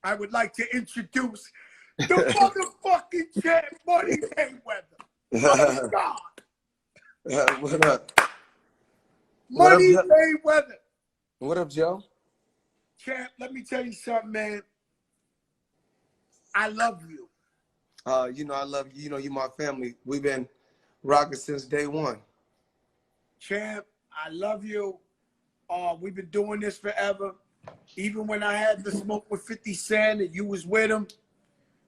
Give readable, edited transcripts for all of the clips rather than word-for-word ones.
I would like to introduce the motherfucking champ, Money Mayweather. Oh, God. What up? Money Mayweather. What up, Joe? Champ, let me tell you something, man. I love you. You know I love you. You know you're my family. We've been rocking since day one. Champ, I love you. We've been doing this forever. Even when I had the smoke with 50 Cent and you was with him,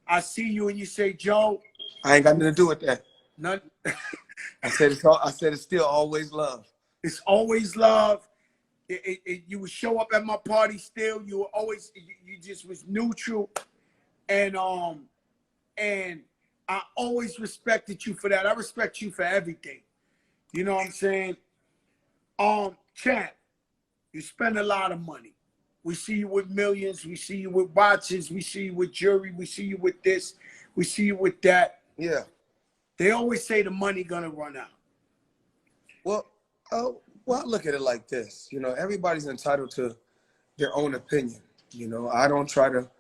I see you and you say, Joe. I ain't got nothing to do with that. None. I said it's still always love. It's always love. You would show up at my party still. You were always, you just was neutral. And I always respected you for that. I respect you for everything. You know what I'm saying? Champ, you spend a lot of money. We see you with millions. We see you with watches. We see you with jewelry. We see you with this. We see you with that. Yeah. They always say the money gonna run out. Well, I look at it like this. You know, everybody's entitled to their own opinion. You know, I don't try to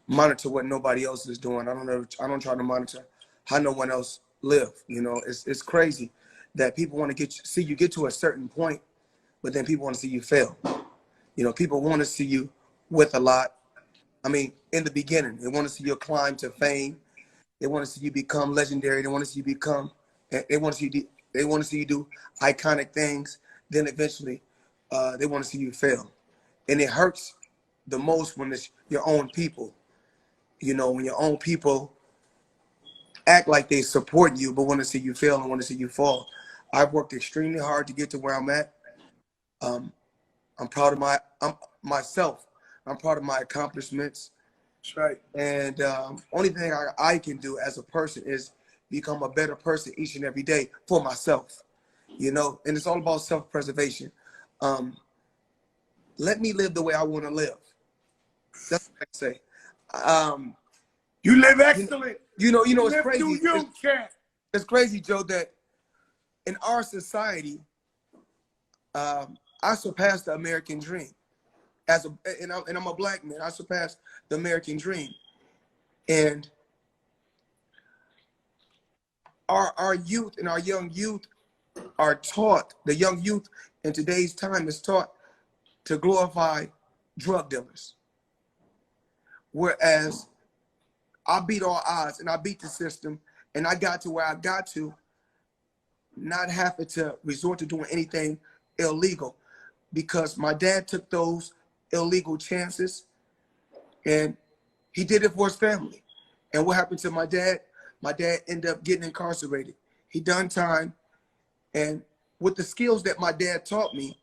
monitor what nobody else is doing. I don't try to monitor how no one else live. You know, it's crazy that people want to see you get to a certain point, but then people want to see you fail. You know, people want to see you with a lot. I mean, in the beginning, they want to see you climb to fame. They want to see you become legendary. They want to see you become. They want to see you do iconic things. Then eventually, they want to see you fail, and it hurts the most when it's your own people. You know, when your own people act like they support you, but want to see you fail and want to see you fall. I've worked extremely hard to get to where I'm at. I'm proud of myself. I'm proud of my accomplishments. That's right. And only thing I can do as a person is become a better person each and every day for myself. You know, and it's all about self-preservation. Let me live the way I want to live. That's what I say. You live excellent. You know, it's crazy. Champ. It's crazy, Joe, that in our society, I surpassed the American dream. And I'm a black man. I surpassed the American dream. And our youth and our young youth are taught, the young youth in today's time is taught to glorify drug dealers. Whereas I beat all odds and I beat the system and I got to where I got to, not having to resort to doing anything illegal, because my dad took those illegal chances and he did it for his family. And what happened to my dad? My dad ended up getting incarcerated. He done time. And with the skills that my dad taught me,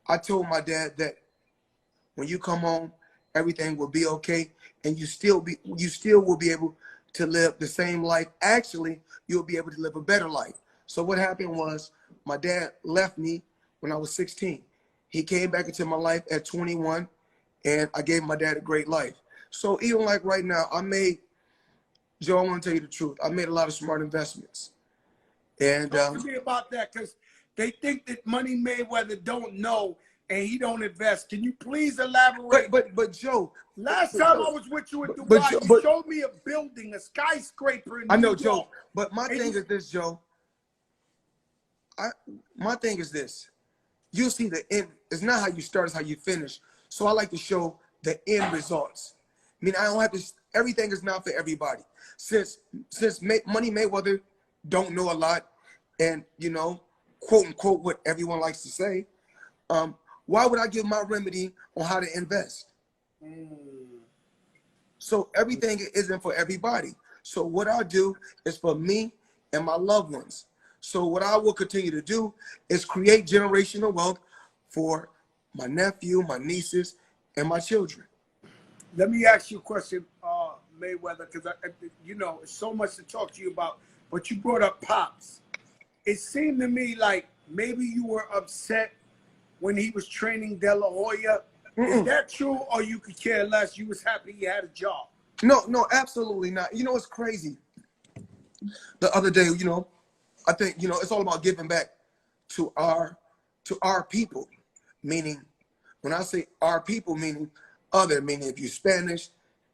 I told my dad that when you come home, everything will be okay. And you still will be able to live the same life. Actually, you'll be able to live a better life. So what happened was my dad left me when I was 16. He came back into my life at 21, and I gave my dad a great life. So even like right now, Joe, I want to tell you the truth. I made a lot of smart investments. And talk to me about that, because they think that Money Mayweather don't know and he don't invest. Can you please elaborate? But Joe, last time I was with you in Dubai, you showed me a building, a skyscraper in New York. Joe, but my thing is this, Joe. My thing is this. You see the end. It's not how you start, it's how you finish. So I like to show the end results. I mean, I don't have to. Everything is not for everybody. Since Money Mayweather don't know a lot, and you know, quote unquote, what everyone likes to say. Why would I give my remedy on how to invest? So everything isn't for everybody. So what I do is for me and my loved ones. So what I will continue to do is create generational wealth for my nephew, my nieces, and my children. Let me ask you a question, Mayweather, because you know, there's so much to talk to you about, but you brought up Pops. It seemed to me like maybe you were upset when he was training De La Hoya. Is that true, or you could care less? You was happy he had a job? No, absolutely not. You know, it's crazy. The other day, you know, I think, you know, it's all about giving back to our people. Meaning, when I say our people, meaning other, meaning if you're Spanish,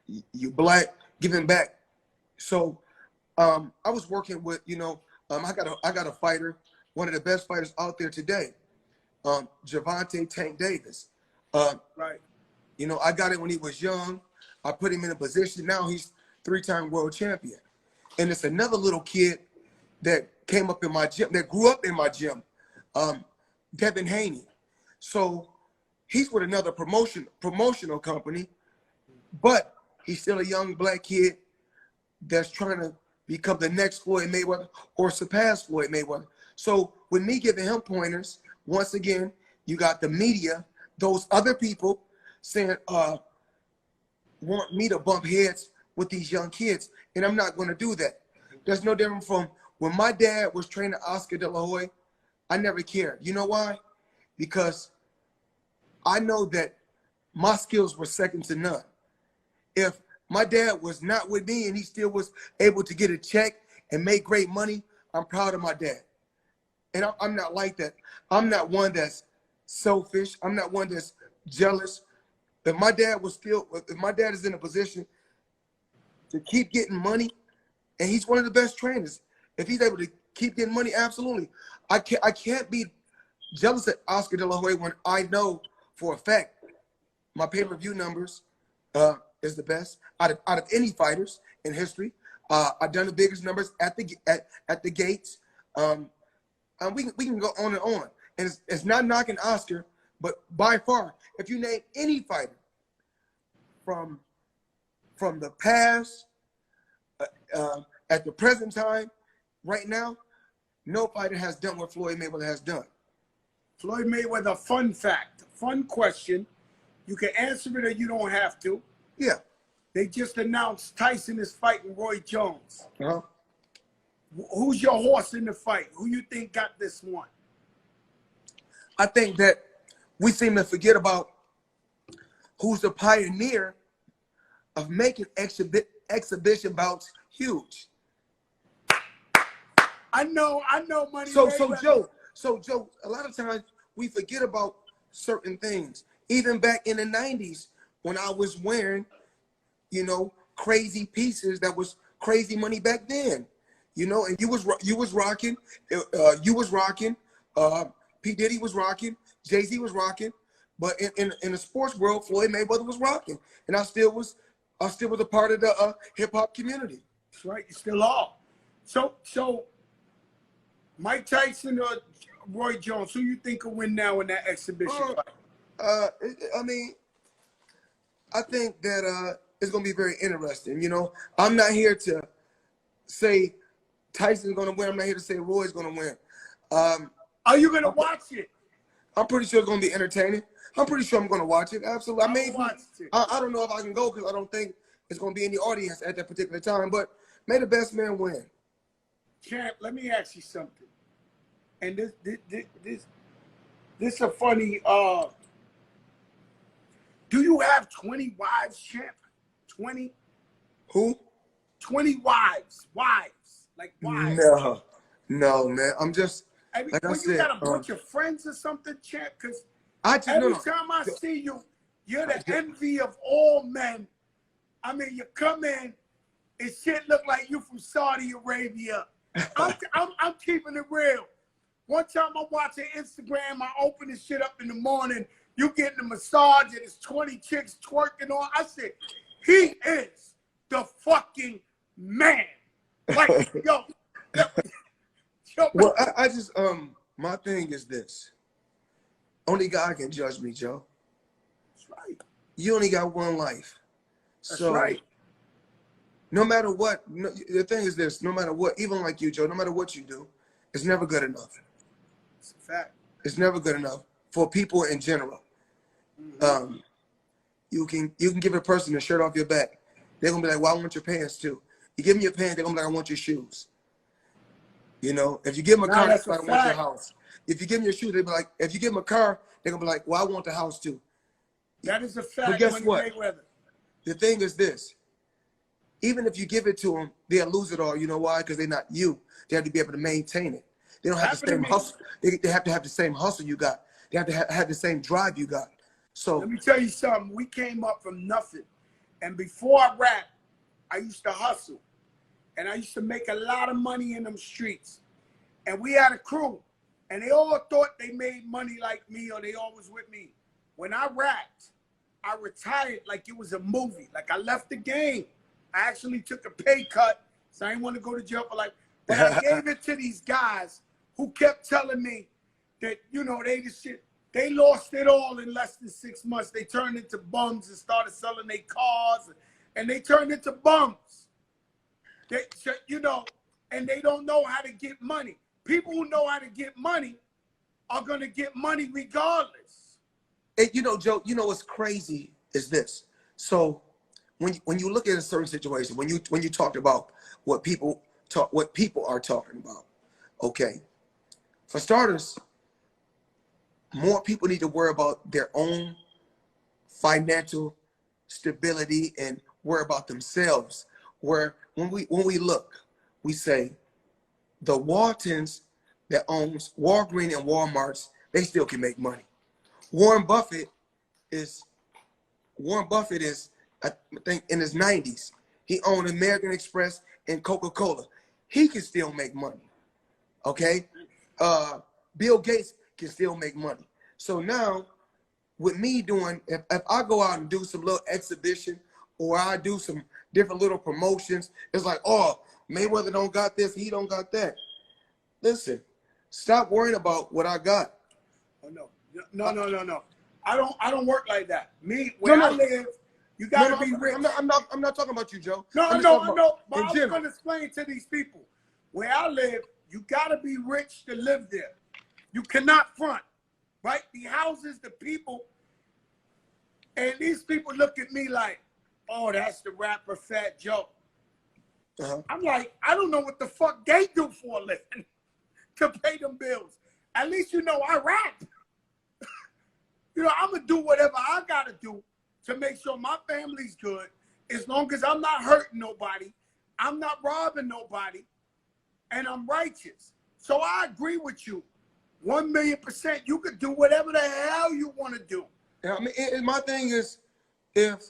You black, giving back. So I was working with, I got a fighter, one of the best fighters out there today, Javante Tank Davis. Right. I got it when he was young. I put him in a position. Now he's 3-time world champion. And it's another little kid that came up in my gym, that grew up in my gym, Devin Haney. So he's with another promotional company, but he's still a young black kid that's trying to become the next Floyd Mayweather or surpass Floyd Mayweather. So with me giving him pointers, once again, you got the media, those other people saying, want me to bump heads with these young kids, and I'm not going to do that. There's no different from when my dad was training Oscar De La Hoya. I never cared. You know why? Because I know that my skills were second to none. If my dad was not with me and he still was able to get a check and make great money, I'm proud of my dad. And I'm not like that. I'm not one that's selfish. I'm not one that's jealous. If my dad is in a position to keep getting money, and he's one of the best trainers, if he's able to keep getting money, absolutely. I can't be jealous at Oscar De La Hoya when I know for a fact my pay-per-view numbers is the best out of any fighters in history. I've done the biggest numbers at the gates. We can go on and on. And it's not knocking Oscar, but by far, if you name any fighter from the past, at the present time, right now, no fighter has done what Floyd Mayweather has done. Floyd Mayweather, fun fact, fun question. You can answer it or you don't have to. Yeah. They just announced Tyson is fighting Roy Jones. Uh-huh. Who's your horse in the fight? Who you think got this one? I think that we seem to forget about who's the pioneer of making exhibition bouts huge. I know, money. So Joe, a lot of times we forget about certain things. Even back in the 90s when I was wearing, crazy pieces that was crazy money back then. And you was rocking, P. Diddy was rocking, Jay-Z was rocking, but in the sports world, Floyd Mayweather was rocking. And I still was a part of the hip hop community. That's right, you still are. So Mike Tyson or Roy Jones, who you think will win now in that exhibition fight? I think that it's gonna be very interesting. I'm not here to say Tyson's gonna win. I'm not here to say Roy's gonna win. Are you gonna watch it? I'm pretty sure it's gonna be entertaining. I'm pretty sure I'm gonna watch it. Absolutely. I don't know if I can go because I don't think it's gonna be any audience at that particular time. But may the best man win. Champ, let me ask you something. And this is a funny. Do you have 20 wives, Champ? 20? Who? 20 wives. Like wives. No, man. I'm just like I said. You got a bunch of friends or something, Champ? Because every time I see you, you're the envy of all men. I mean, you come in, and shit look like you from Saudi Arabia. I'm keeping it real. One time I'm watching Instagram, I open this shit up in the morning, you getting a massage and it's 20 chicks twerking on. I said, he is the fucking man. Like, yo. Well, I just, my thing is this. Only God can judge me, Joe. That's right. You only got one life. That's right. No matter what, the thing is this, no matter what, even like you, Joe, no matter what you do, it's never good enough. It's a fact. It's never good enough for people in general. Mm-hmm. You can give a person a shirt off your back. They're going to be like, well, I want your pants too. You give them your pants, they're going to be like, I want your shoes. If you give them a car, they're like, I want your house. If you give them your shoes, they'll be like, if you give them a car, they're going to be like, well, I want the house too. That is a fact. But guess what? Mayweather. The thing is this. Even if you give it to them, they'll lose it all. You know why? Because they're not you. They have to be able to maintain it. They don't have the same hustle. They have to have the same hustle you got. They have to have the same drive you got. So let me tell you something. We came up from nothing. And before I rapped, I used to hustle. And I used to make a lot of money in them streets. And we had a crew. And they all thought they made money like me or they always with me. When I rapped, I retired like it was a movie. Like I left the game. I actually took a pay cut. So I didn't want to go to jail for life. But I gave it to these guys who kept telling me that, you know, they just shit. They lost it all in less than 6 months. They turned into bums and started selling their cars. And they turned into bums. They, you know, and they don't know how to get money. People who know how to get money are going to get money regardless. And, you know, Joe, you know what's crazy is this. So when you look at a certain situation, when you talked about what people are talking about, okay, for starters, more people need to worry about their own financial stability and worry about themselves. Where when we look, we say the Waltons that owns Walgreens and Walmarts, they still can make money. Warren Buffett is, I think, in his 90s. He owned American Express and Coca-Cola. He can still make money. Okay? Bill Gates can still make money. So now, with me doing, if I go out and do some little exhibition or I do some different little promotions, it's like, oh, Mayweather don't got this, he don't got that. Listen, stop worrying about what I got. Oh, no. I don't work like that. Me, where I live, you gotta be rich. I'm not talking about you, Joe. I know. But I was gonna explain to these people. Where I live, you gotta be rich to live there. You cannot front, right? The houses, the people, and these people look at me like, oh, that's the rapper Fat Joe. I'm like, I don't know what the fuck they do for a living to pay them bills. At least you know I rap. You know, I'm gonna do whatever I gotta do to make sure my family's good. As long as I'm not hurting nobody, I'm not robbing nobody, and I'm righteous. So I agree with you, 1,000,000%. You could do whatever the hell you want to do. Yeah, I mean, my thing is, if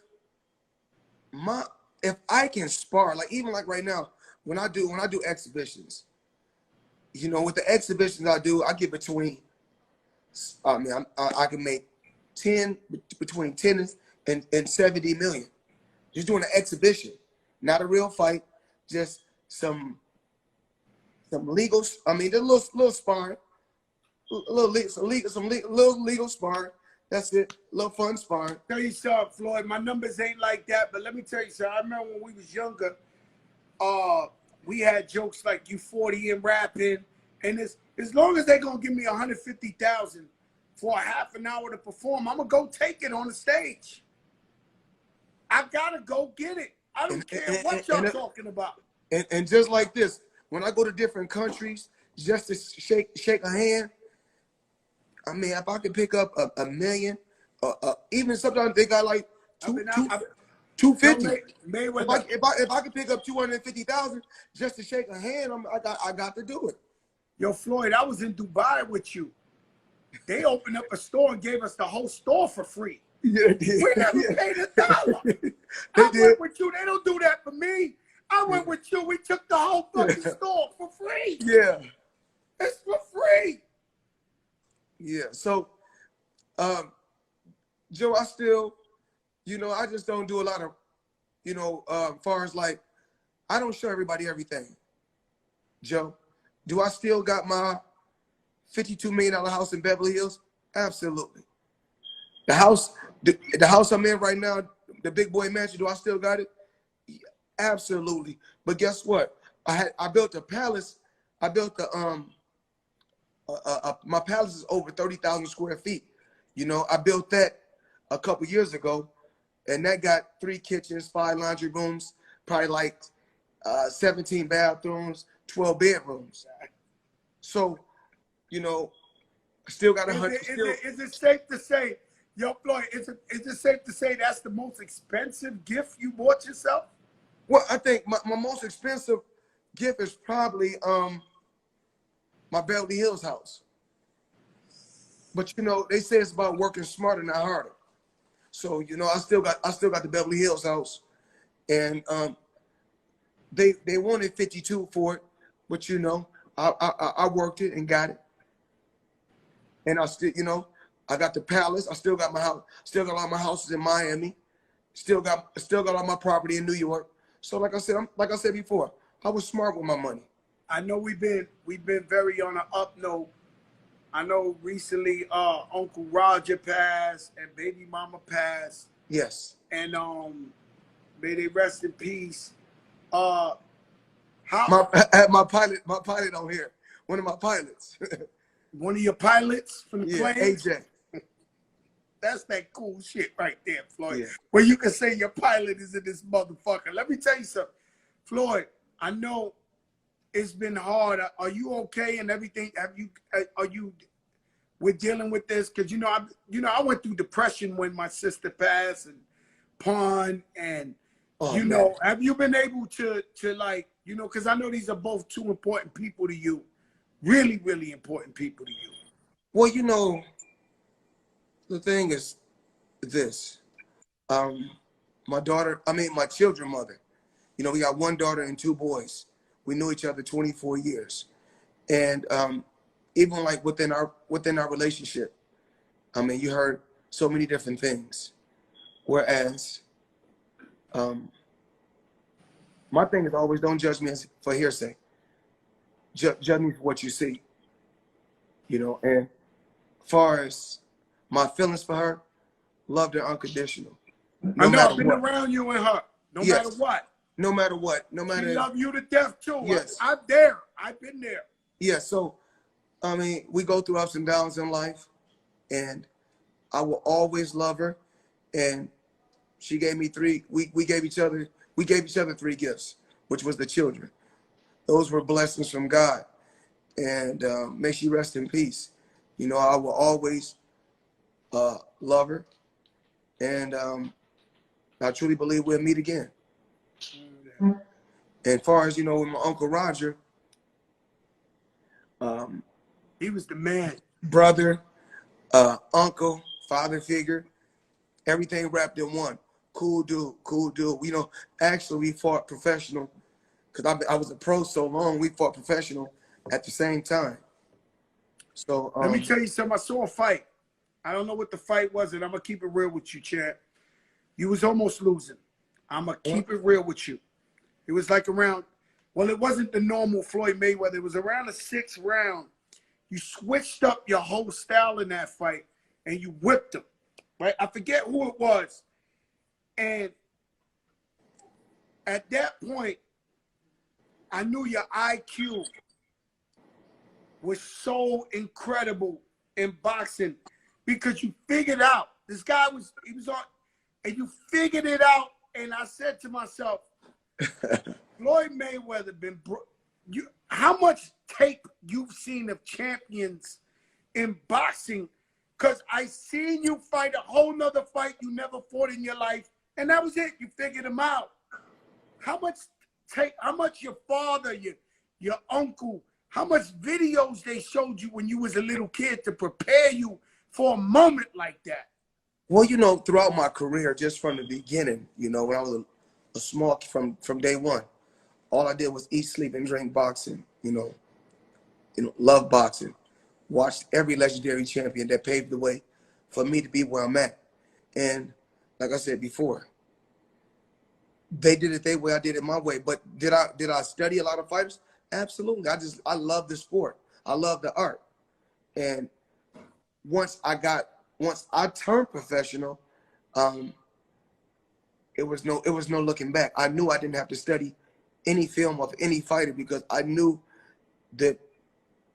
I can spar, like even like right now, when I do exhibitions, you know, with the exhibitions I do, I get between, I can make between 10 and 70 million just doing an exhibition, not a real fight, just some legal. I mean, a little sparring, little legal sparring. That's it. Little fun sparring. Tell you something, Floyd. My numbers ain't like that, but let me tell you something. I remember when we was younger, we had jokes like "you 40 and rapping," and as long as they gonna give me 150,000 for a half an hour to perform, I'm gonna go take it on the stage. I gotta go get it. I don't care what y'all talking about. And just like this, when I go to different countries, just to shake a hand. I mean, if I could pick up a million, even sometimes they got like 250. If I could pick up 250,000 just to shake a hand, I got to do it. Yo, Floyd, I was in Dubai with you. They opened up a store and gave us the whole store for free. Yeah, we never paid $1. I went with you. They don't do that for me. I went with you. We took the whole fucking store for free. Yeah. It's for free. Yeah. So, Joe, I still, you know, I just don't do a lot of, you know, far as like, I don't show everybody everything. Joe, do I still got my $52 million house in Beverly Hills? Absolutely. The house I'm in right now, the big boy mansion, do I still got it? Yeah, absolutely. But guess what? I built a palace. I built my palace is over 30,000 square feet. You know, I built that a couple years ago, and that got 3 kitchens, 5 laundry rooms, probably like 17 bathrooms, 12 bedrooms. So, you know, still got 100. Is it safe to say, yo, Floyd, is it safe to say that's the most expensive gift you bought yourself? Well, I think my most expensive gift is probably my Beverly Hills house. But, you know, they say it's about working smarter, not harder. So you know, I still got the Beverly Hills house, and they wanted 52 for it, but you know, I worked it and got it, and I still, you know, I got the palace. I still got my house. Still got all my houses in Miami. Still got all my property in New York. So like I said before, I was smart with my money. I know we've been very on an up note. I know recently Uncle Roger passed and baby mama passed. Yes. And may they rest in peace. How my pilot on here. One of my pilots. one of your pilots from the plane? AJ. That's that cool shit right there, Floyd. Yeah. Where you can say your pilot is in this motherfucker. Let me tell you something. Floyd, I know it's been hard. Are you okay and everything? We're dealing with this? Because I went through depression when my sister passed and Pon and have you been able to like, because I know these are both two important people to you. Really, really important people to you. Well, you know, the thing is this. My children's mother, you know, we got one daughter and two boys. We knew each other 24 years. And even like within our relationship, I mean, you heard so many different things. Whereas my thing is always don't judge me for hearsay. Judge me for what you see. You know, and as far as my feelings for her, loved her unconditional. I know I've been around you and her. No matter what. No matter what. No matter. She love you to death too. Yes. I'm there. I've been there. Yeah. So, I mean, we go through ups and downs in life, and I will always love her. And she gave me three. We gave each other 3 gifts, which was the children. Those were blessings from God, and may she rest in peace. You know, I will always love her, and I truly believe we'll meet again. And as far as, you know, with my Uncle Roger, he was the man. Brother, uncle, father figure, everything wrapped in one. Cool dude. You know, actually we fought professional because I was a pro so long. We fought professional at the same time. So let me tell you something. I saw a fight. I don't know what the fight was, and I'm gonna keep it real with you, champ. You was almost losing. I'm gonna keep it real with you. It was like around, well, it wasn't the normal Floyd Mayweather. It was around the 6th round. You switched up your whole style in that fight, and you whipped him. Right? I forget who it was. And at that point, I knew your IQ was so incredible in boxing because you figured out this guy he was on, and you figured it out. And I said to myself, Floyd Mayweather how much tape you've seen of champions in boxing? Because I seen you fight a whole nother fight you never fought in your life, and that was it. You figured him out. How much your father, your uncle, how much videos they showed you when you was a little kid to prepare you for a moment like that? Well, you know, throughout my career, just from the beginning, you know, when I was a small, from day one, all I did was eat, sleep, and drink boxing, you know, love boxing. Watched every legendary champion that paved the way for me to be where I'm at. And like I said before, they did it their way, I did it my way. But did I study a lot of fighters? Absolutely. I love the sport. I love the art. And once I turned professional, it was no looking back. I knew I didn't have to study any film of any fighter because I knew that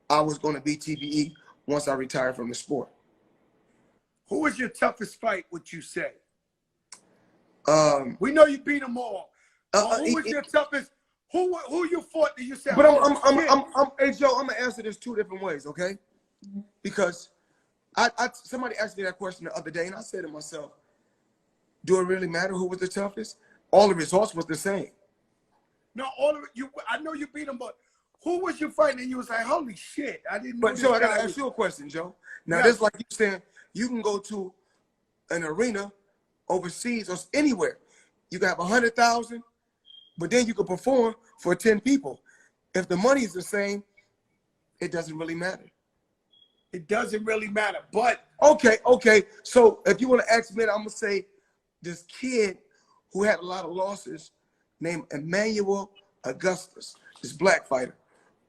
I was going to be TBE once I retired from the sport. Who was your toughest fight, would you say? We know you beat them all. Who was your toughest? Who you fought that you said? But hey Joe, I'm gonna answer this 2 different ways, okay? Because somebody asked me that question the other day, and I said to myself, "Do it really matter who was the toughest? All the results was the same." No, all of it. I know you beat them, but who was you fighting? And you was like, "Holy shit, I didn't know." But Joe, I gotta ask you a question, Joe. Now, this like you saying, you can go to an arena overseas or anywhere. You can have 100,000, but then you can perform for 10 people. If the money is the same, it doesn't really matter. It doesn't really matter. But okay. So if you want to ask me, I'm gonna say this kid who had a lot of losses, named Emmanuel Augustus, this black fighter,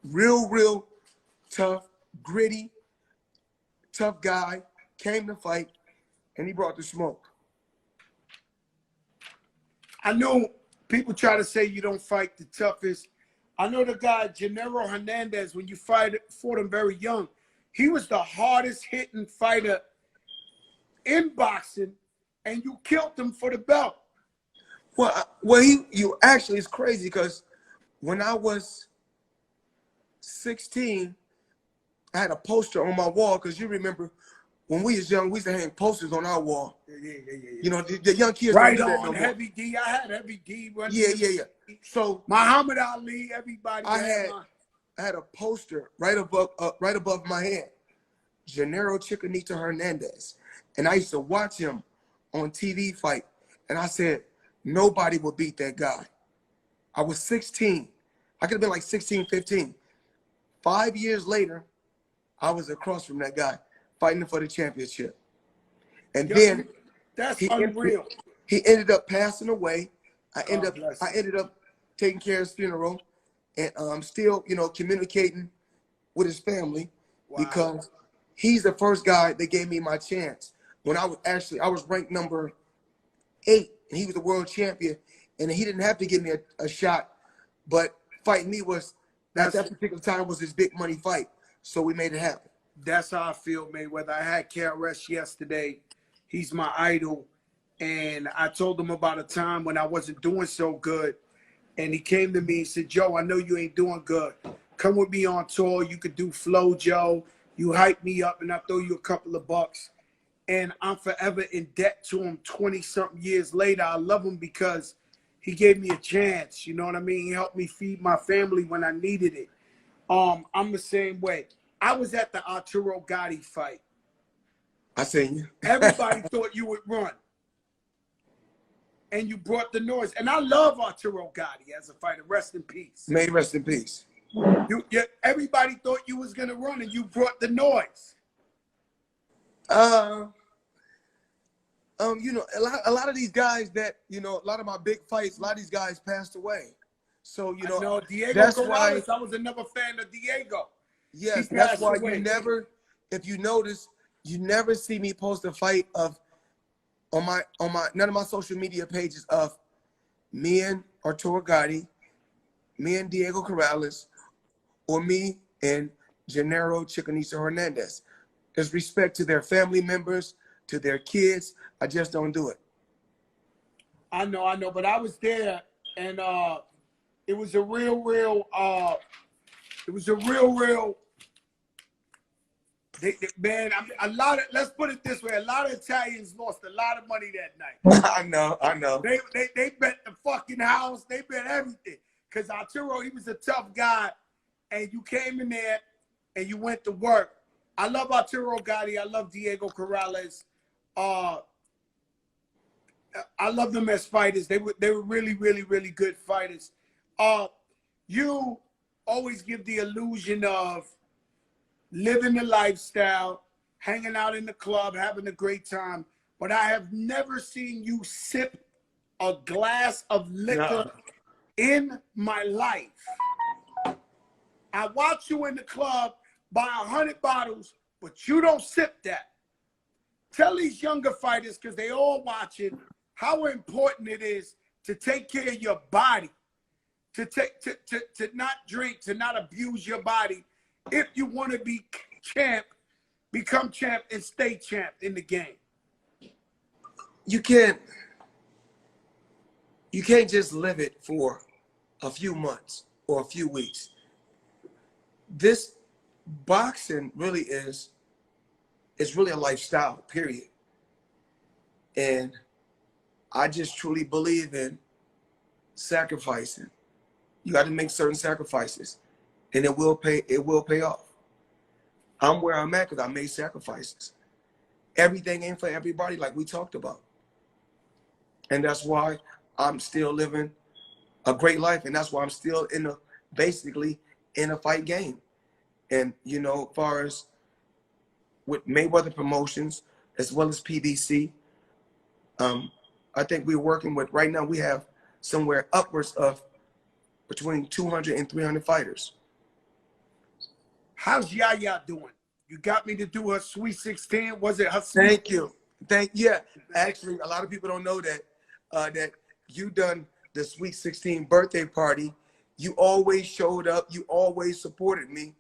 real tough, gritty, tough guy, came to fight, and he brought the smoke. I know people try to say you don't fight the toughest. I know the guy, Gennaro Hernandez, when you fought him very young, he was the hardest hitting fighter in boxing, and you killed him for the belt. Well, you actually, it's crazy because when I was 16, I had a poster on my wall, because you remember when we was young, we used to hang posters on our wall. Yeah. You know, the young kids Right don't do that on, no more. Heavy D. I had Heavy D. Yeah. So Muhammad Ali, everybody. I had a poster right above my head, Gennaro Chicanito Hernandez, and I used to watch him on TV fight, and I said nobody will beat that guy. I was 16. I could have been like 16, 15. 5 years later, I was across from that guy fighting for the championship. And then that's unreal. He ended up passing away. I ended bless up taking care of his funeral, and still, you know, communicating with his family. Wow. Because he's the first guy that gave me my chance. When I was ranked number 8, and he was the world champion, and he didn't have to give me a shot, but fighting me was at that particular time was his big money fight. So we made it happen. That's how I feel, Mayweather. I had KRS yesterday. He's my idol. And I told him about a time when I wasn't doing so good. And he came to me and said, Joe, I know you ain't doing good. Come with me on tour. You could do Flow, Joe. You hype me up and I'll throw you a couple of bucks. And I'm forever in debt to him 20-something years later. I love him because he gave me a chance. You know what I mean? He helped me feed my family when I needed it. I'm the same way. I was at the Arturo Gatti fight. I seen you. Everybody thought you would run. And you brought the noise. And I love Arturo Gatti as a fighter. Rest in peace. May he rest in peace. Everybody thought you was going to run, and you brought the noise. You know, a lot of these guys that, you know, a lot of my big fights, a lot of these guys passed away. So, you know, Diego that's Corrales, why I was another fan of Diego. Yes, that's why you never, if you notice, you never see me post a fight of on my none of my social media pages of me and Arturo Gatti, me and Diego Corrales, or me and Gennaro Chicanito Hernandez. There's respect to their family members, to their kids. I just don't do it. I know, but I was there, and it was a real man, let's put it this way, a lot of Italians lost a lot of money that night. I know. They bet the fucking house, they bet everything. Because Arturo, he was a tough guy, and you came in there and you went to work. I love Arturo Gatti, I love Diego Corrales. I love them as fighters. They were really good fighters. You always give the illusion of living the lifestyle, hanging out in the club, having a great time. But I have never seen you sip a glass of liquor in my life. I watch you in the club buy 100 bottles, but you don't sip that. Tell these younger fighters, because they all watching, how important it is to take care of your body, to not drink, to not abuse your body. If you want to be champ, become champ and stay champ in the game. You can't just live it for a few months or a few weeks. This boxing really it's really a lifestyle, period. And I just truly believe in sacrificing. You got to make certain sacrifices, and it will pay off. I'm where I'm at because I made sacrifices. Everything ain't for everybody, like we talked about. And that's why I'm still living a great life. And that's why I'm still basically in a fight game. And, you know, as far as with Mayweather Promotions, as well as PBC, I think we're working with, right now we have somewhere upwards of between 200 and 300 fighters. How's Yaya doing? You got me to do her Sweet 16. Was it her Sweet? Thank you. Yeah. Actually, a lot of people don't know that that you done the Sweet 16 birthday party. You always showed up. You always supported me.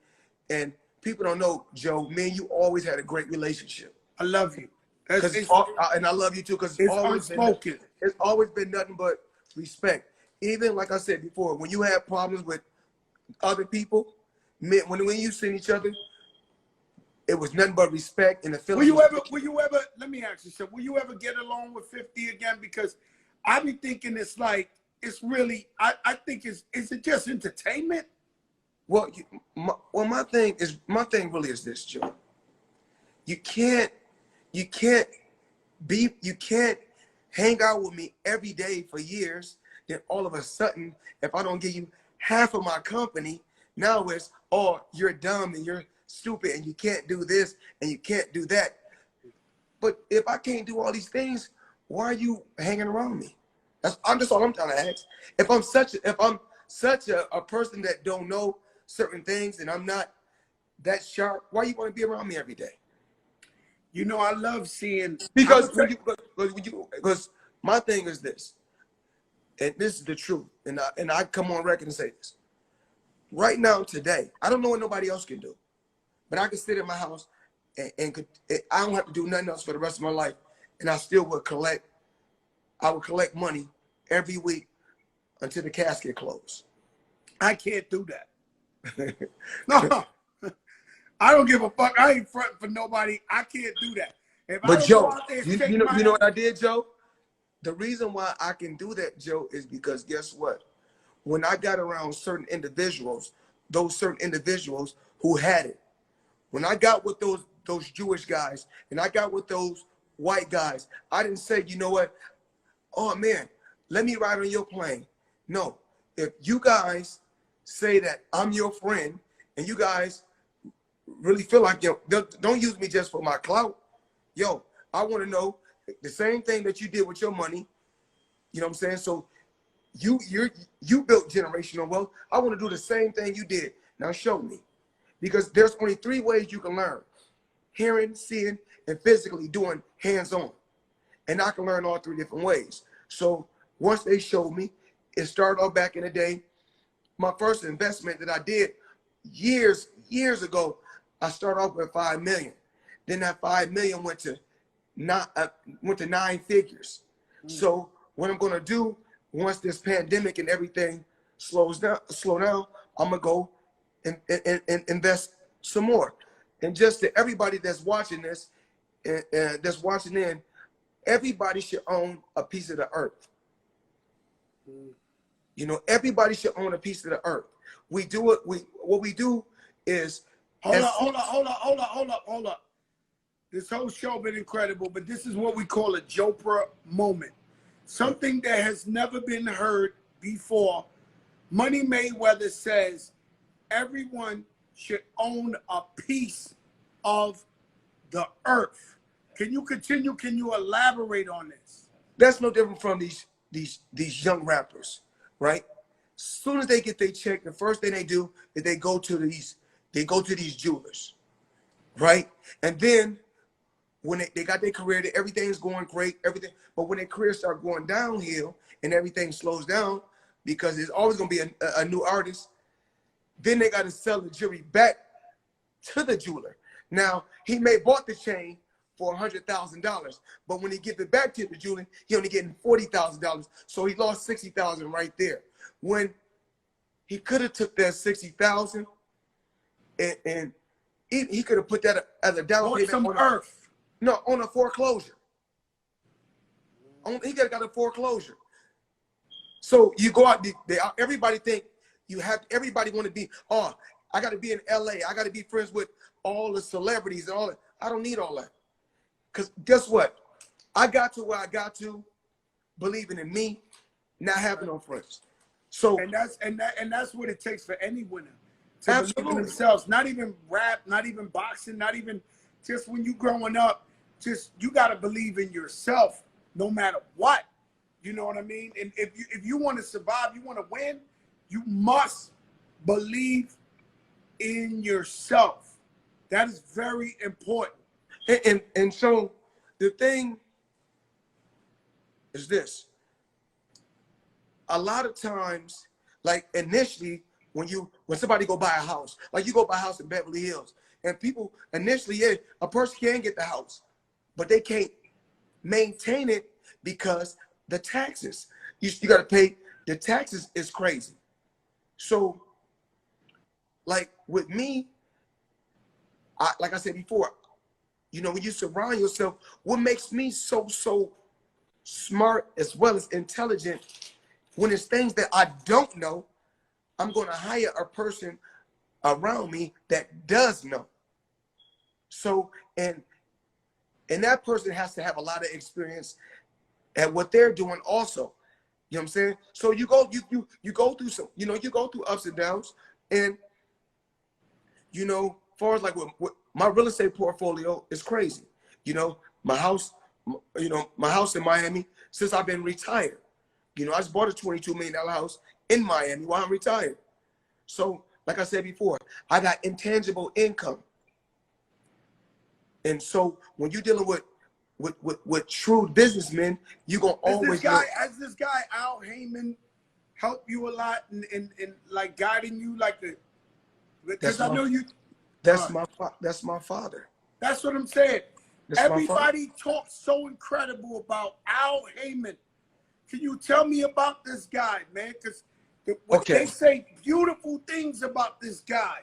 And people don't know, Joe, me and you always had a great relationship. I love you. And I love you too, because it's unspoken. It's always been nothing but respect. Even like I said before, when you have problems with other people, when you seen each other, it was nothing but respect and the feeling. Will you ever, let me ask you something, will you ever get along with 50 again? Because I be thinking it's like, it's really, I think is it just entertainment? Well, my thing really is this, Joe. You can't hang out with me every day for years. Then all of a sudden, if I don't give you half of my company, now it's, oh, you're dumb and you're stupid and you can't do this and you can't do that. But if I can't do all these things, why are you hanging around me? That's all I'm trying to ask. If I'm such a person that don't know certain things and I'm not that sharp, why you want to be around me every day? You know, I love seeing, because my thing is this, and this is the truth, and I come on record and say this. Right now, today, I don't know what nobody else can do, but I can sit in my house and I don't have to do nothing else for the rest of my life, and I still would collect. I would collect money every week until the casket closed. I can't do that. No, I don't give a fuck. I ain't fronting for nobody. I can't do that. But Joe, you know what I did, Joe? The reason why I can do that, Joe, is because guess what? When I got around certain individuals, those certain individuals who had it, when I got with those Jewish guys and I got with those white guys, I didn't say, you know what? Oh man, let me ride on your plane. No, if you guys say that I'm your friend and you guys really feel like, yo, don't use me just for my clout. Yo, I want to know the same thing that you did with your money. You know what I'm saying? So you built generational wealth. I want to do the same thing you did. Now show me. Because there's only 3 ways you can learn: hearing, seeing, and physically doing hands-on. And I can learn all 3 different ways. So once they showed me, it started off back in the day. My first investment that I did years ago, I started off with $5 million. Then that $5 million went to 9 figures. So what I'm gonna do once this pandemic and everything slow down, I'm gonna go and invest some more. And just to everybody that's watching this, that's watching in, everybody should own a piece of the earth. You know, everybody should own a piece of the earth. We do it. What we do is hold up. This whole show been incredible, but this is what we call a Joprah moment. Something that has never been heard before. Money Mayweather says everyone should own a piece of the earth. Can you continue? Can you elaborate on this? That's no different from these young rappers, right? As soon as they get their check, the first thing they do is they go to these jewelers, right? And then when they got their career, everything's going great, everything. But when their career start going downhill and everything slows down, because there's always gonna be a new artist, then they got to sell the jewelry back to the jeweler. Now he may bought the chain for $100,000, but when he gives it back to the jeweler, he only getting $40,000. So he lost $60,000 right there. When he could have took that $60,000 and he could have put that as a down payment on earth. No, on a foreclosure. He got a foreclosure. So you go out, everybody think everybody want to be, oh, I got to be in LA. I got to be friends with all the celebrities and all that. I don't need all that. Because guess what? I got to where I got to believing in me, not having no friends. So And that's what it takes for any winner to believe in absolutely. themselves. Not even rap, not even boxing, not even just when you growing up. Just you got to believe in yourself, no matter what. You know what I mean? And if you want to survive, you want to win, you must believe in yourself. That is very important. And so the thing is this. A lot of times, like initially, when somebody go buy a house, like you go buy a house in Beverly Hills, and people initially, yeah, a person can get the house, but they can't maintain it because the taxes. You got to pay. The taxes is crazy. So, like with me, like I said before, when you surround yourself, what makes me so smart as well as intelligent, when it's things that I don't know, I'm going to hire a person around me that does know. So, and that person has to have a lot of experience at what they're doing also. You know what I'm saying? So you go through you go through ups and downs. And as far as like what my real estate portfolio is crazy. My house, my house in Miami since I've been retired. I just bought a $22 million house in Miami while I'm retired. So, like I said before, I got intangible income. And so when you're dealing with true businessmen, you're gonna always Has this guy Al Heyman helped you a lot in like guiding you because I know you that's my father. that's what I'm saying. That's my father. Everybody talks so incredible about Al Heyman. Can you tell me about this guy, man? Because they say beautiful things about this guy.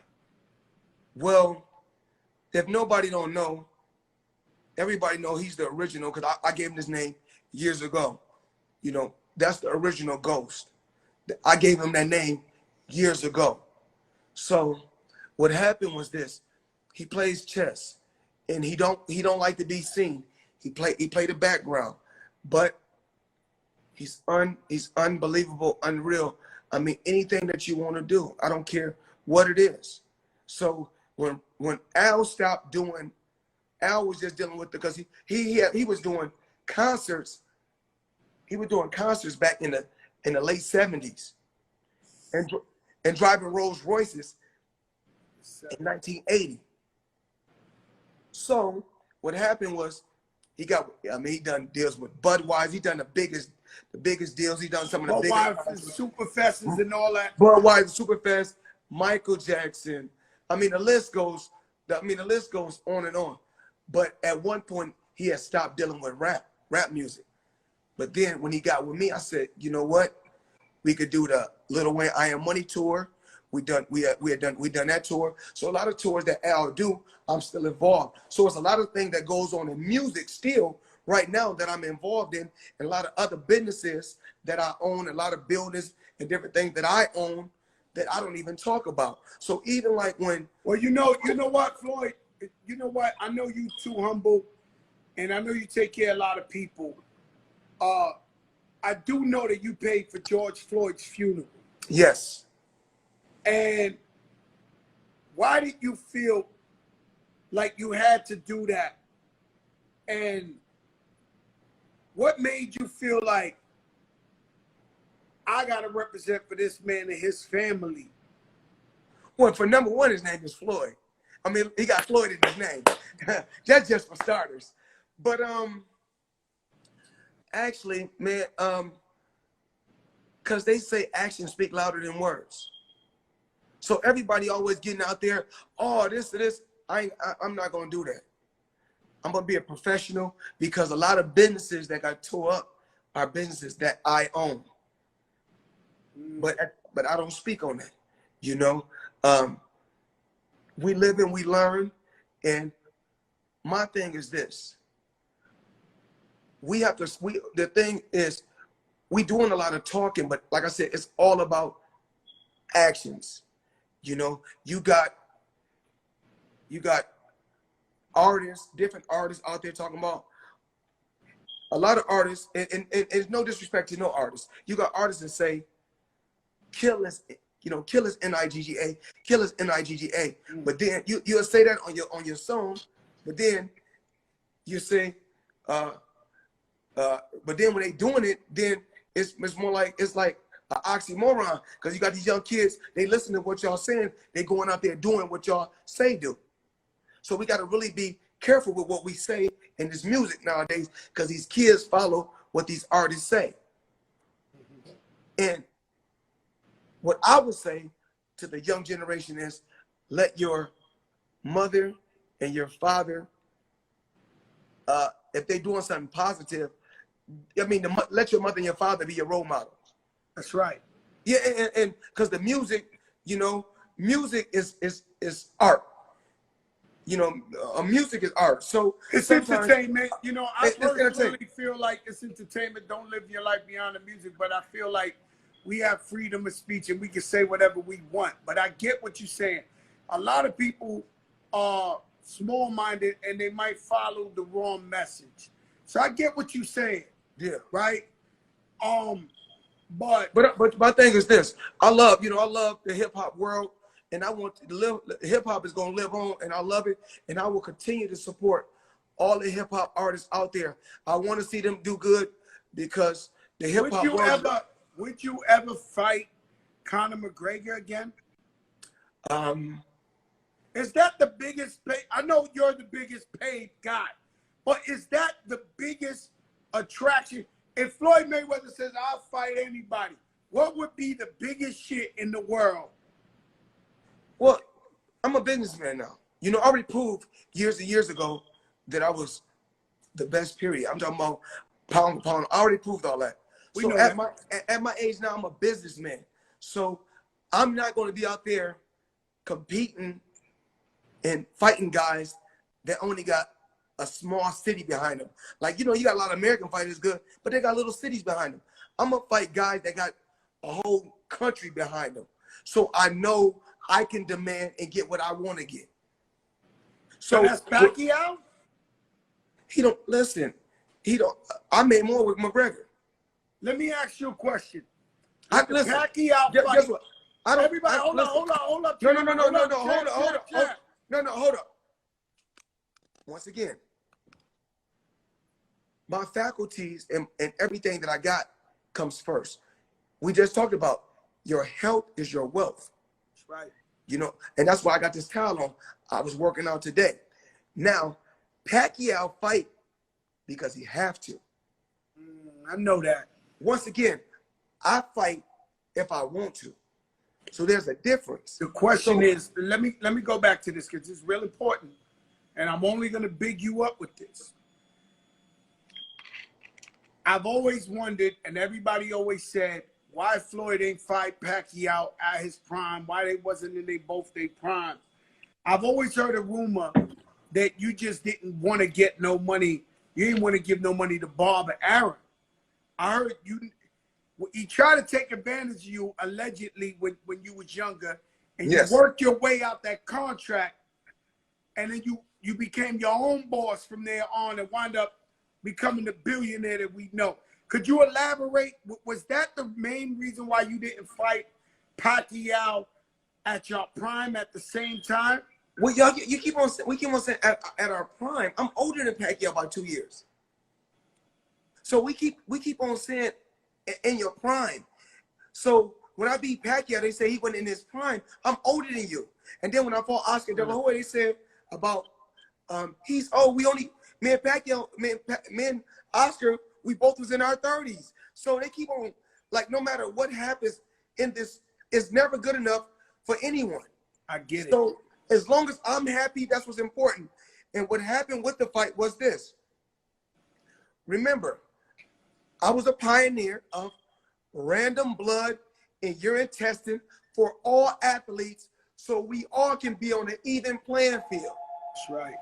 Well, if nobody don't know, everybody know he's the original, because I gave him this name years ago. That's the original Ghost. I gave him that name years ago. So what happened was this: he plays chess, and he don't like to be seen. He played the background, but he's unbelievable, unreal. I mean, anything that you want to do, I don't care what it is. So when Al stopped doing, Al was just dealing with because he was doing concerts. He was doing concerts back in the late 70s, and driving Rolls Royces in 1980. So what happened was he done deals with Budweiser. He done the biggest deals. He done some of the biggest Superfests and all that. Budweiser, Superfest, Michael Jackson. I mean, the list goes on and on. But at one point, he had stopped dealing with rap music. But then when he got with me, I said, you know what? We could do the Lil Wayne I Am Money tour. We done that tour. So a lot of tours that Al do, I'm still involved. So it's a lot of things that goes on in music still right now that I'm involved in, and a lot of other businesses that I own, a lot of buildings and different things that I own that I don't even talk about. So even like when, well, you know what, Floyd? You know what? I know you too humble, and I know you take care of a lot of people. I do know that you paid for George Floyd's funeral. yes. And why did you feel like you had to do that? And what made you feel like I got to represent for this man and his family? Well, for number one, his name is Floyd. I mean, he got Floyd in his name. That's just for starters. But actually, man, because they say actions speak louder than words. So everybody always getting out there, oh, this. I'm not gonna do that. I'm gonna be a professional, because a lot of businesses that got tore up are businesses that I own. But I don't speak on that. We live and we learn, and my thing is this: the thing is, we doing a lot of talking, but like I said, it's all about actions. You got artists, different artists out there talking about a lot of artists, and it's no disrespect to no artists. You got artists that say, kill us, kill us Nigga, kill us Nigga. But then you'll say that on your song, but then you say, but then when they doing it, then it's more like it's like an oxymoron, because you got these young kids, they listen to what y'all saying, they going out there doing what y'all say do. So we got to really be careful with what we say in this music nowadays, because these kids follow what these artists say. And what I would say to the young generation is, let your mother and your father, if they're doing something positive, let your mother and your father be your role model. That's right. Yeah, and because the music, music is art. Music is art. So it's entertainment. I personally feel like it's entertainment. Don't live your life beyond the music, but I feel like we have freedom of speech and we can say whatever we want. But I get what you're saying. A lot of people are small-minded and they might follow the wrong message. So I get what you're saying. Yeah. Right. But my thing is this: I love the hip hop world, and I want to live. Hip hop is going to live on, and I love it, and I will continue to support all the hip hop artists out there. I want to see them do good, because the hip hop world. Would you ever fight Conor McGregor again? Is that the biggest pay? I know you're the biggest paid guy, but is that the biggest attraction? If Floyd Mayweather says, I'll fight anybody, what would be the biggest shit in the world? Well, I'm a businessman now. I already proved years and years ago that I was the best, period. I'm talking about pound for pound. I already proved all that. So at my age now, I'm a businessman. So I'm not going to be out there competing and fighting guys that only got a small city behind them. Like, you got a lot of American fighters good, but they got little cities behind them. I'm going to fight guys that got a whole country behind them. So I know I can demand and get what I want to get. So that's Pacquiao? I made more with McGregor. Let me ask you a question. Listen, Pacquiao guess what? Everybody, hold up. Hold up. Once again, my faculties and everything that I got comes first. We just talked about your health is your wealth. That's right. And that's why I got this towel on. I was working out today. Now, Pacquiao fight because he have to. I know that. Once again, I fight if I want to. So there's a difference. The question is, let me go back to this, because it's real important. And I'm only going to big you up with this. I've always wondered, and everybody always said, why Floyd ain't fight Pacquiao at his prime, why they wasn't in both their primes. I've always heard a rumor that you just didn't want to get no money. You didn't want to give no money to Bob or Aaron. I heard he tried to take advantage of you, allegedly, when you was younger, and you worked your way out that contract, and then you became your own boss from there on and wound up becoming the billionaire that we know. Could you elaborate? Was that the main reason why you didn't fight Pacquiao at your prime at the same time? Well, we keep on saying at our prime. I'm older than Pacquiao by 2 years. So we keep on saying in your prime. So when I beat Pacquiao, they say he wasn't in his prime. I'm older than you. And then when I fought Oscar De La Hoya, they said about me and Pacquiao, me and Oscar, we both was in our 30s. So they keep on, like, no matter what happens in this, it's never good enough for anyone. I get it. So as long as I'm happy, that's what's important. And what happened with the fight was this. Remember, I was a pioneer of random blood in urine testing for all athletes, so we all can be on an even playing field. That's right.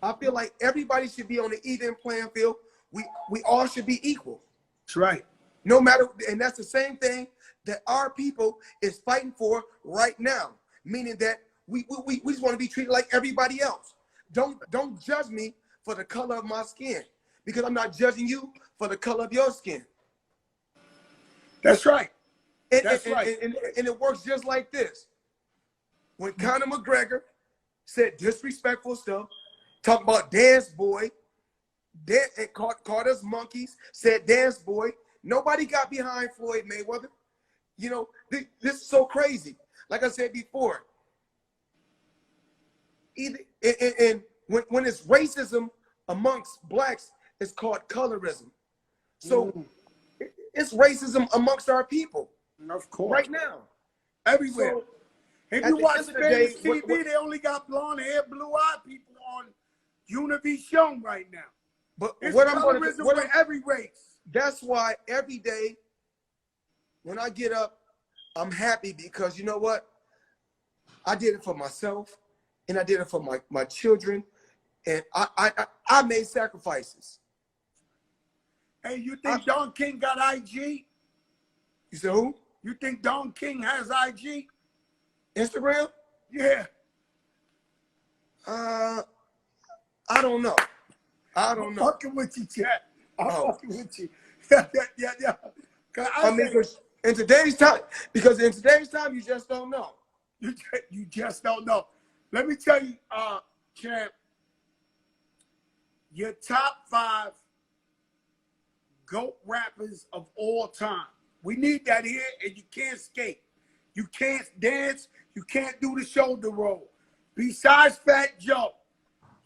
I feel like everybody should be on an even playing field. We all should be equal. That's right. No matter, and that's the same thing that our people is fighting for right now. Meaning that we just want to be treated like everybody else. Don't judge me for the color of my skin. because I'm not judging you for the color of your skin. That's right. And, That's and, right. and it works just like this. When Conor McGregor said disrespectful stuff, talk about dance boy, and called us monkeys, said dance boy, nobody got behind Floyd Mayweather. You know, this is so crazy. Like I said before, and when it's racism amongst blacks, it's called colorism. So it's racism amongst our people Of course. right now. Everywhere. So if at you the watch end of the Spanish day, TV, they only got blonde hair, blue-eyed people on Univision right now. But It's what I'm going colorism to, with every race. that's why every day when I get up, I'm happy because you know what? I did it for myself and I did it for my children. And I made sacrifices. Hey, you think Don King got IG? You said who? You think Don King has IG? Instagram? Yeah. I don't know. I don't know. I'm fucking with you, Chat. I'm fucking with you. Yeah. I mean, because in today's time, you just don't know. You just don't know. Let me tell you, Champ, your top 5 GOAT rappers of all time. We need that here, and you can't skate. You can't dance. You can't do the shoulder roll. Besides Fat Joe,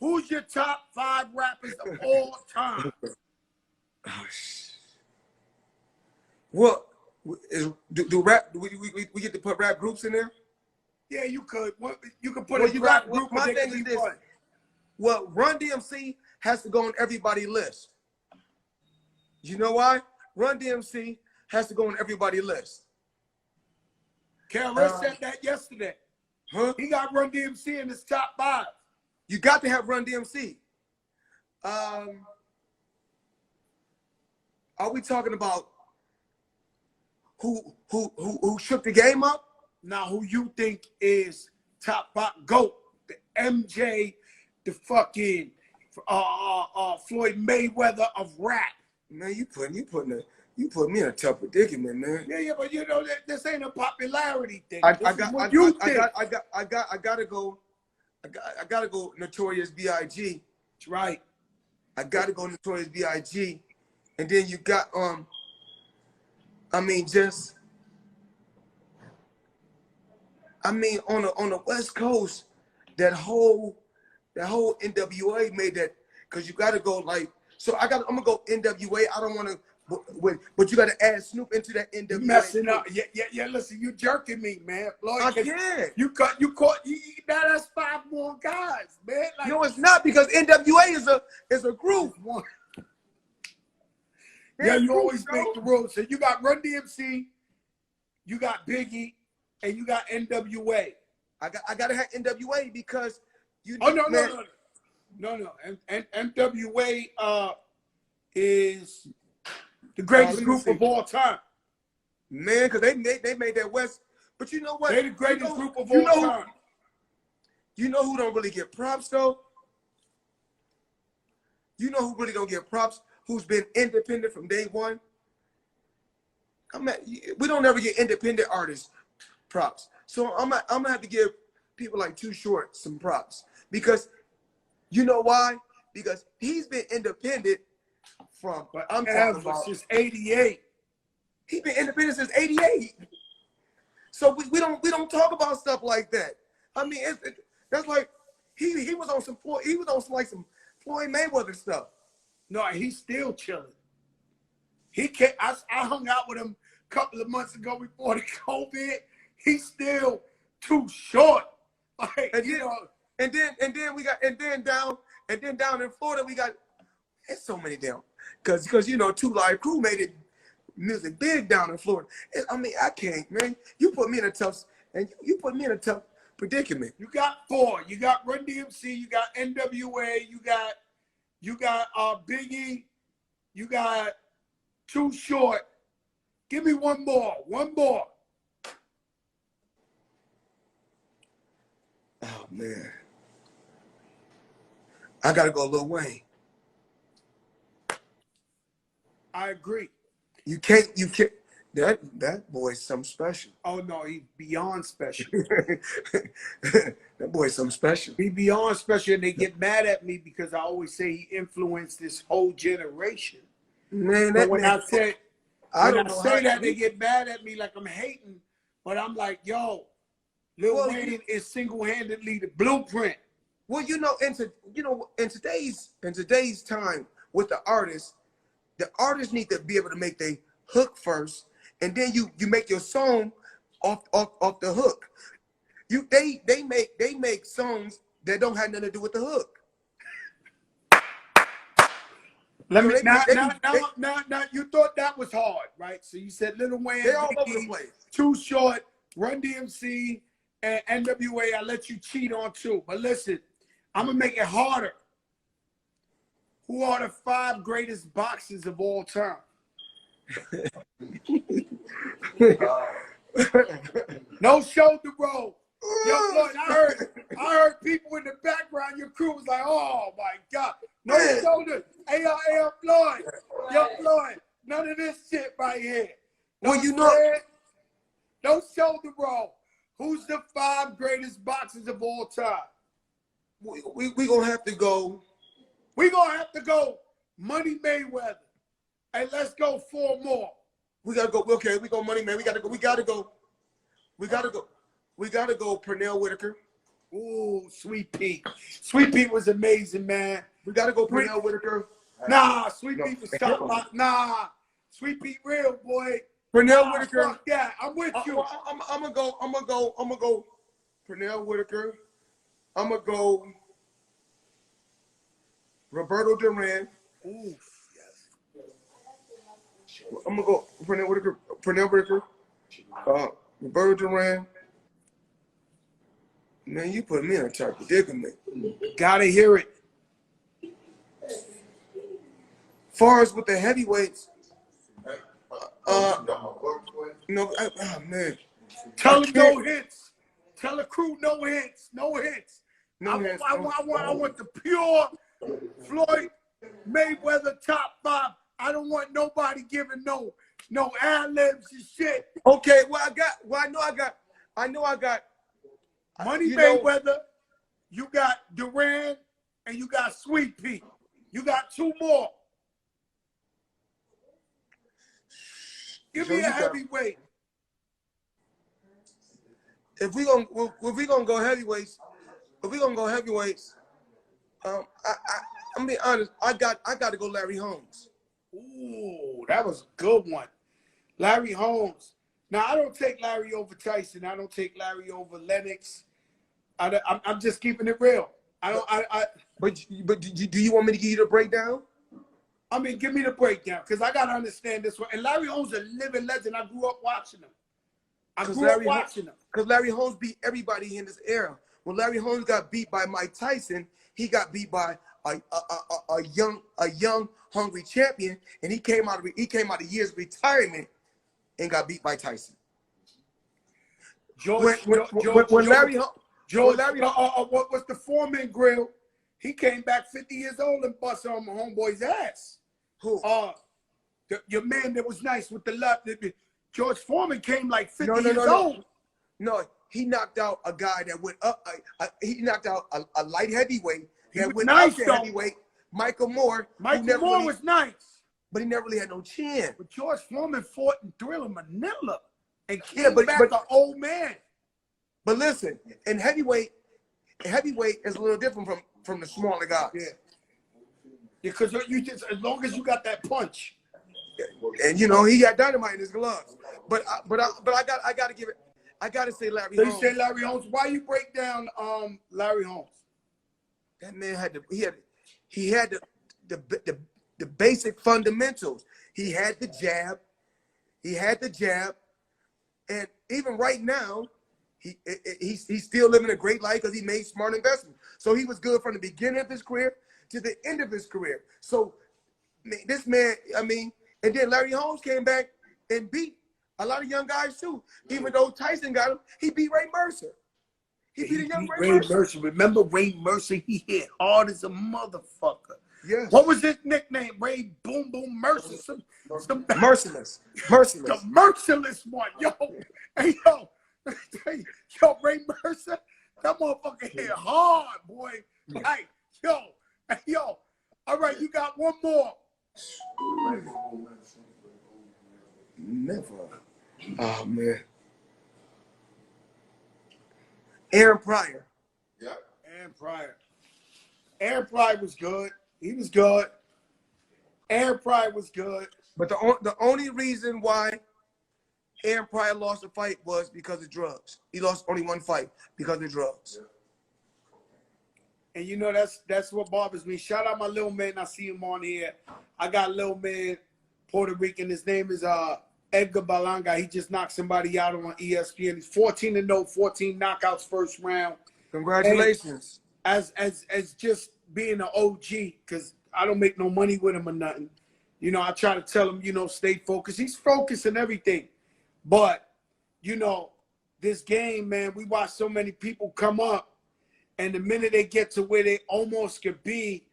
who's your top 5 rappers of all time? Well, do rap? We get to put rap groups in there? Yeah, you could. You could put a rap group. My thing is this. Well, Run DMC has to go on everybody's list. You know why? Run DMC has to go on everybody's list. KRS said that yesterday. Huh? He got Run DMC in his top 5. You got to have Run DMC. Are we talking about who shook the game up? Now, who you think is top 5 GOAT? The MJ, the fucking Floyd Mayweather of rap. Man, you put me in a tough predicament, man. Yeah, but you know this ain't a popularity thing. I gotta go Notorious B.I.G. That's right. I gotta go Notorious B.I.G. And then you got on the West Coast, that whole NWA made that, because you gotta go like, so I'm gonna go NWA. I don't wanna but you gotta add Snoop into that NWA. Messing up. Yeah, listen, you jerking me, man. Floyd, I can't. You caught now that's 5 more guys, man. Like, no, it's not, because NWA is a group. Yeah, you always make the rules. So you got Run DMC, you got Biggie, and you got NWA. I gotta have NWA because you. Oh no. And NWA is the greatest group of all time. Man, because they made that West. But you know what? They're the greatest group of all time. You know who don't really get props though? You know who really don't get props? Who's been independent from day one? We don't ever get independent artists props. So I'm gonna have to give people like Too Short some props, because you know why? Because he's been independent from. But I'm talking about since '88. He's been independent since '88. So we don't talk about stuff like that. I mean, that's like he was on some Floyd Mayweather stuff. No, he's still chilling. He can't. I hung out with him a couple of months ago before the COVID. He's still Too Short. Like, and then down in Florida we got, it's so many down, because you know 2 Live Crew made it music big down in Florida. I can't, man. You put me in a tough predicament. You got 4. You got Run DMC. You got NWA. You got Biggie. You got Too Short. Give me one more. Oh man, I gotta go Lil Wayne. I agree. You can't. That boy's something special. Oh no, he's beyond special. That boy's something special. He beyond special, and they get mad at me because I always say he influenced this whole generation. Man, But that when man. I say that, they get mad at me like I'm hating. But I'm like, yo, Lil Wayne is single-handedly the blueprint. Well, in today's time with the artists need to be able to make their hook first, and then you make your song off the hook. They make songs that don't have nothing to do with the hook. Now, you thought that was hard, right? So you said Lil Wayne, they're all over the place. Too Short, Run DMC, and NWA. I let you cheat on too. But listen, I'm gonna make it harder. Who are the 5 greatest boxers of all time? No shoulder roll. Yo, Floyd, I heard people in the background. Your crew was like, "Oh my God, no shoulder." Hey, Floyd, yo, Floyd, none of this shit right here. Well, you know, no shoulder roll. Who's the 5 greatest boxers of all time? We gonna have to go. We gonna have to go Money Mayweather, and let's go 4 more. We gotta go. Okay, we go Money Man. We gotta go. We gotta go Pernell Whitaker. Ooh, Sweet Pete. Sweet Pete was amazing, man. We gotta go Pernell Whitaker. Nah, Sweet Pete was top. Nah, Sweet Pete real, boy. Pernell Whitaker. Fuck that. I'm with you. I'm gonna go Pernell Whitaker. I'm gonna go Roberto Duran. Ooh, yes. I'm gonna go Pernell Whitaker. Roberto Duran. Man, you put me in a type of predicament. Gotta hear it. Far as with the heavyweights, man. Tell them no hits. Tell the crew no hits. No hits. No hits. I want the pure Floyd Mayweather top 5. I don't want nobody giving no ad-libs and shit. Okay, I know I got Money Mayweather, you got Duran, and you got Sweet Pete. You got 2 more. Give me a heavyweight. If we gonna go heavyweights, I'm being honest. I got to go Larry Holmes. Ooh, that was a good one. Larry Holmes. Now, I don't take Larry over Tyson. I don't take Larry over Lennox. I'm just keeping it real. But do you want me to give you the breakdown? I mean, give me the breakdown, because I got to understand this one. And Larry Holmes is a living legend. I grew up watching him. Because Larry Holmes beat everybody in this era. When Larry Holmes got beat by Mike Tyson, he got beat by a young hungry champion, and he came out of years of retirement and got beat by Tyson. What was the Foreman grill? He came back 50 years old and busted on my homeboy's ass. Who? Your man that was nice with the left. George Foreman came like 50 years old. No, he knocked out a guy that went up. He knocked out a light heavyweight that went up to heavyweight. Michael Moore. Michael Moore was nice, but he never really had no chin. But George Foreman fought in Thriller Manila and came back an old man. But listen, in heavyweight is a little different from the smaller guys. Yeah, because you just, as long as you got that punch. And he got dynamite in his gloves. But I got to give it. I got to say Larry Holmes. You say Larry Holmes. Why you break down Larry Holmes? That man had the basic fundamentals. He had the jab. And even right now, he's still living a great life because he made smart investments. So he was good from the beginning of his career to the end of his career. So this man, and then Larry Holmes came back and beat a lot of young guys too. Even though Tyson got him, he beat Ray Mercer. He beat a young Ray Mercer. Remember Ray Mercer? He hit hard as a motherfucker. Yes. What was his nickname? Ray Boom Boom Mercer. Merciless. The merciless one. Yo. Hey, yo. Yo, Ray Mercer. That motherfucker hit hard, boy. Like, yo. Hey, yo. All right, you got one more. Never. Oh, man. Aaron Pryor. Yeah. Aaron Pryor was good. He was good. Aaron Pryor was good. But the only reason why Aaron Pryor lost the fight was because of drugs. He lost only one fight because of drugs. And you know, that's what bothers me. Shout out my little man. I see him on here. I got a little man, Puerto Rican. His name is Edgar Balanga. He just knocked somebody out on ESPN. He's 14-0, 14 knockouts first round. Congratulations. And as just being an OG, because I don't make no money with him or nothing. You know, I try to tell him, you know, stay focused. He's focused and everything. But, you know, this game, man, we watch so many people come up, and the minute they get to where they almost could be,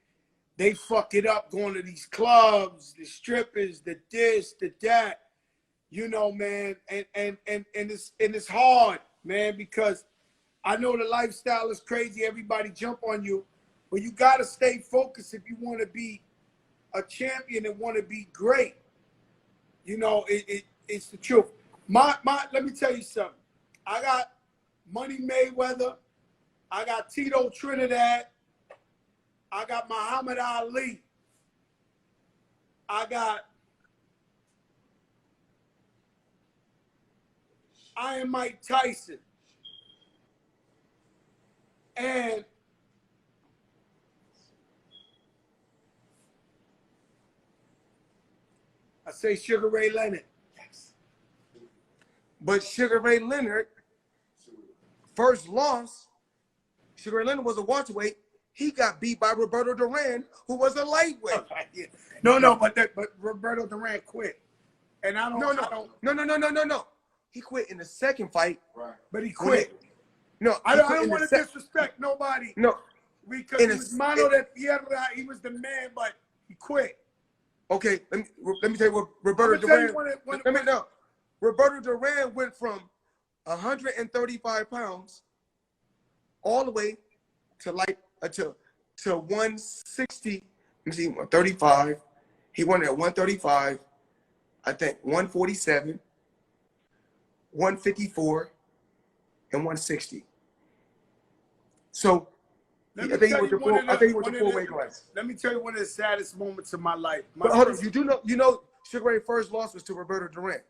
they fuck it up going to these clubs, the strippers, the this, the that. You know, man, and it's hard, man, because I know the lifestyle is crazy. Everybody jump on you, but you gotta stay focused if you want to be a champion and want to be great. You know, it's the truth. Let me tell you something. I got Money Mayweather. I got Tito Trinidad. I got Muhammad Ali. I got Iron Mike Tyson. And I say Sugar Ray Leonard. Yes. But Sugar Ray Leonard, first loss, Sugar Ray Leonard was a welterweight. He got beat by Roberto Duran, who was a lightweight. Yeah. No, but Roberto Duran quit. And I don't. No. He quit in the second fight. Right. But he quit. I don't want to disrespect nobody. No. Because he was Mano de Tierra. He was the man, but he quit. Okay, let me tell you what Roberto Duran. Roberto Duran went from 135 pounds all the way to to 160. Let me see, 135. He won at 135. I think 147, 154, and 160. So I think he was the four-way class. Let me tell you one of the saddest moments of my life. But hold on, you know Sugar Ray's first loss was to Roberto Duran.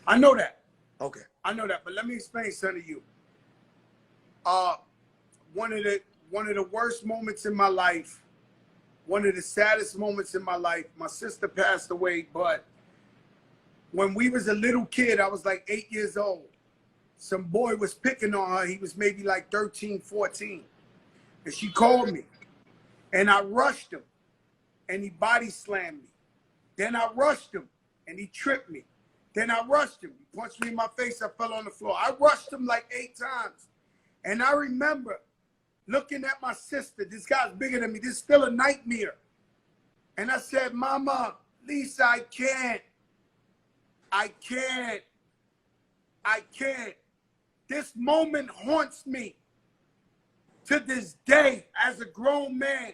I know that. Okay. I know that, but let me explain something to you. One of the worst moments in my life, one of the saddest moments in my life, my sister passed away, but when we was a little kid, I was like 8 years old. Some boy was picking on her. He was maybe like 13, 14. And she called me. And I rushed him. And he body slammed me. Then I rushed him. And he tripped me. Then I rushed him. He punched me in my face. I fell on the floor. I rushed him like 8 times. And I remember looking at my sister. This guy's bigger than me. This is still a nightmare. And I said, Mama, Lisa, I can't. This moment haunts me to this day as a grown man,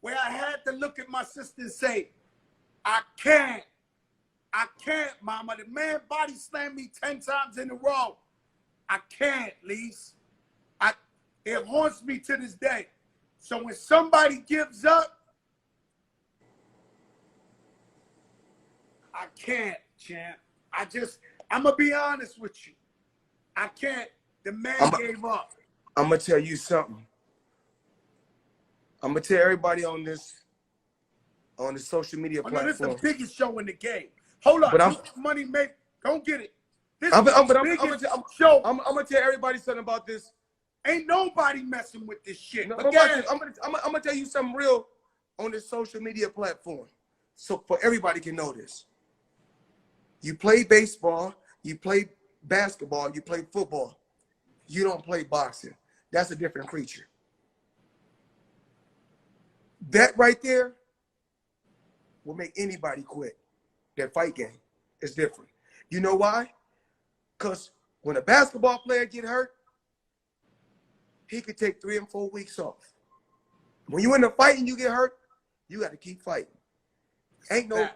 where I had to look at my sister and say, I can't, Mama. The man body slammed me 10 times in a row. I can't, Lise. It haunts me to this day. So when somebody gives up, I can't, champ. I'm going to be honest with you. I can't. The man gave up. I'm going to tell you something. I'm going to tell everybody on the social media platform. This is the biggest show in the game. Hold on. But Money make. Don't get it. This I'm is the going biggest show. I'm going to tell everybody something about this. Ain't nobody messing with this shit. No, I'm going to tell you something real on this social media platform. So for everybody can know this. You play baseball, you play basketball, you play football. You don't play boxing. That's a different creature. That right there will make anybody quit. That fight game is different. You know why? Because when a basketball player get hurt, he could take 3 and 4 weeks off. When you in a fight and you get hurt, you got to keep fighting. Ain't no,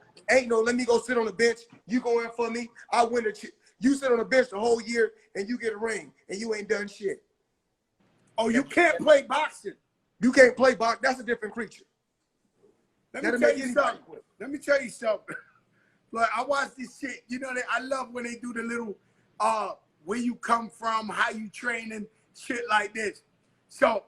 let me go sit on the bench. You go in for me. I win the you sit on the bench the whole year and you get a ring and you ain't done shit. Oh, you can't play boxing. You can't play boxing. That's a different creature. Let me tell you something. Let me tell you something. Like, I watch this shit. You know, I love when they do the little where you come from, how you train and shit like this. So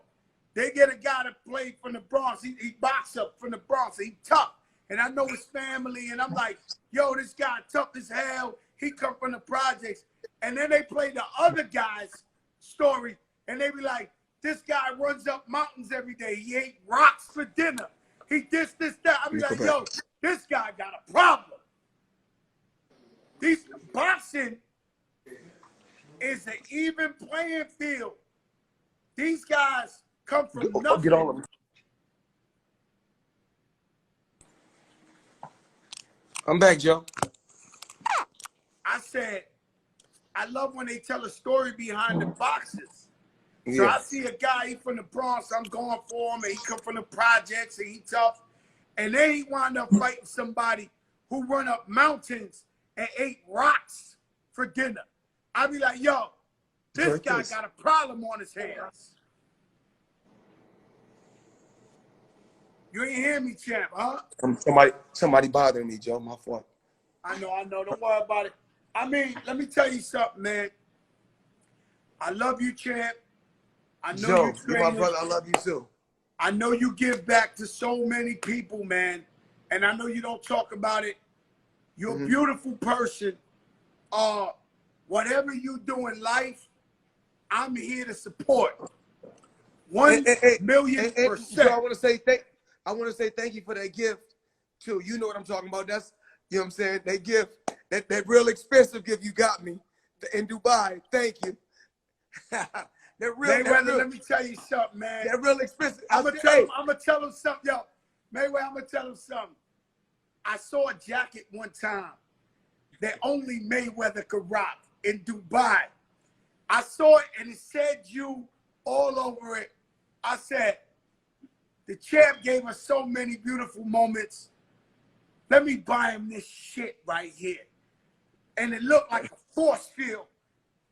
they get a guy to play from the Bronx. He box up from the Bronx. He tough. And I know his family. And I'm like, yo, this guy tough as hell. He come from the projects. And then they play the other guy's story. And they be like, this guy runs up mountains every day. He ate rocks for dinner. He this, that. I be like, yo, this guy got a problem. These boxing is an even playing field. These guys come from nothing. Get all of them. I'm back, Joe. I said, I love when they tell a story behind the boxers. So I see a guy, he from the Bronx, I'm going for him, and he come from the projects, and he tough. And then he wound up fighting somebody who run up mountains and ate rocks for dinner. I be like, yo, this guy got a problem on his hands. You ain't hear me, champ, huh? Somebody bothering me, Joe. My fault. I know. Don't worry about it. I mean, let me tell you something, man. I love you, champ. I know Joe, you're my brother. I love you too. I know you give back to so many people, man. And I know you don't talk about it. You're a beautiful person. Whatever you do in life, I'm here to support. 1,000,000%. So I want to say thank you for that gift too. You know what I'm talking about. That's, you know what I'm saying? That gift, that real expensive gift you got me in Dubai. Thank you. Mayweather, let me tell you something, man. That real expensive. I'm gonna tell him something, yo. Mayweather, I'm gonna tell him something. I saw a jacket one time that only Mayweather could rock in Dubai. I saw it and it said you all over it. I said, the champ gave us so many beautiful moments. Let me buy him this shit right here. And it looked like a force field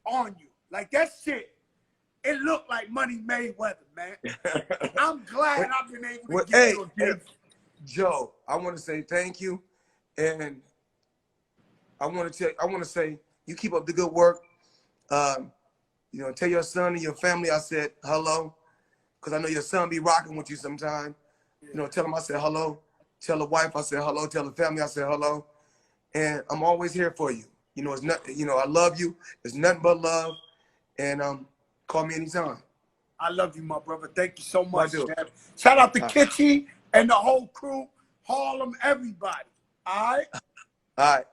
on you. Like that shit, it looked like Money Mayweather, man. I'm glad I've been able to get you a gift. Joe, I want to say thank you. And I want to say you keep up the good work. You know, tell your son and your family I said hello, because I know your son be rocking with you sometime. You know, tell him I said hello. Tell the wife I said hello. Tell the family I said hello. And I'm always here for you. You know, it's not. You know, I love you. It's nothing but love. And call me anytime. I love you, my brother. Thank you so much, man. Shout out to Kitchy and the whole crew, Harlem, everybody. All right? All right.